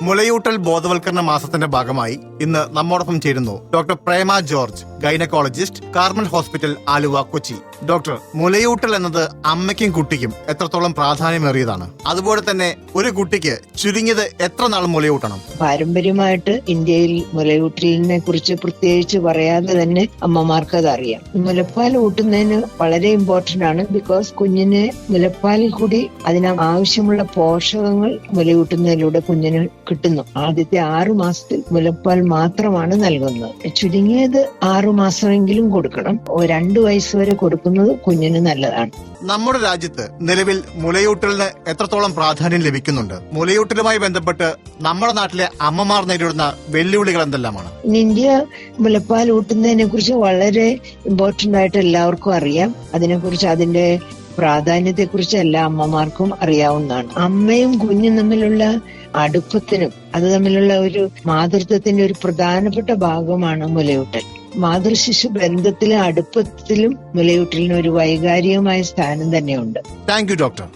മുലയൂട്ടൽ ബോധവൽക്കരണ മാസത്തിന്റെ ഭാഗമായി ഇന്ന് നമ്മോടൊപ്പം ചേരുന്നു doctor Prema George, gynaecologist, Carmel hospital, Aluva, Kochi. Doctor, മുലയൂട്ടൽ എന്നത് അമ്മയ്ക്കും കുട്ടിക്കും എത്രത്തോളം പ്രാധാന്യമേറിയതാണ്? അതുപോലെ തന്നെ ഒരു കുട്ടിക്ക് ചുരുങ്ങിയത് എത്ര നാൾ മുലയൂട്ടണം? പാരമ്പര്യമായിട്ട് ഇന്ത്യയിൽ മുലയൂട്ടലിനെ കുറിച്ച് പ്രത്യേകിച്ച് പറയാതെ തന്നെ അമ്മമാർക്ക് അത് അറിയാം. മുലപ്പാൽ ഊട്ടുന്നതിന് വളരെ ഇമ്പോർട്ടന്റ് ആണ്. ബിക്കോസ് കുഞ്ഞിന് മുലപ്പാലിൽ കൂടി അതിന് ആവശ്യമുള്ള പോഷകങ്ങൾ മുലയൂട്ടുന്നതിലൂടെ കുഞ്ഞിന് കിട്ടുന്നു. ആദ്യത്തെ 6 മാസത്തിൽ മുലപ്പാൽ മാത്രമാണ് നൽകുന്നത്. ചുരുങ്ങിയത് 6 മാസമെങ്കിലും കൊടുക്കണം. 2 വയസ്സ് വരെ കൊടുക്കുന്നത് കുഞ്ഞിന് നല്ലതാണ്. നമ്മുടെ രാജ്യത്ത് നിലവിൽ മുലയൂട്ടലിന് എത്രത്തോളം പ്രാധാന്യം ലഭിക്കുന്നുണ്ട്? മുലയൂട്ടലുമായി ബന്ധപ്പെട്ട് നമ്മുടെ നാട്ടിലെ അമ്മമാർ നേരിടുന്ന വെല്ലുവിളികൾ എന്തെല്ലാമാണ്? ഇന്ത്യ മുലപ്പാൽ ഊട്ടുന്നതിനെ കുറിച്ച് വളരെ ഇമ്പോർട്ടന്റ് ആയിട്ട് എല്ലാവർക്കും അറിയാം. അതിനെക്കുറിച്ച്, അതിന്റെ പ്രാധാന്യത്തെക്കുറിച്ച് എല്ലാ അമ്മമാർക്കും അറിയാവുന്നതാണ്. അമ്മയും കുഞ്ഞും തമ്മിലുള്ള അടുപ്പത്തിനും അത് തമ്മിലുള്ള ഒരു മാതൃത്വത്തിന്റെ ഒരു പ്രധാനപ്പെട്ട ഭാഗമാണ് മുലയൂട്ടൽ. മാതൃശിശു ബന്ധത്തിലും അടുപ്പത്തിലും മുലയൂട്ടലിന് ഒരു വൈകാരികമായ സ്ഥാനം തന്നെയുണ്ട്. Thank you doctor.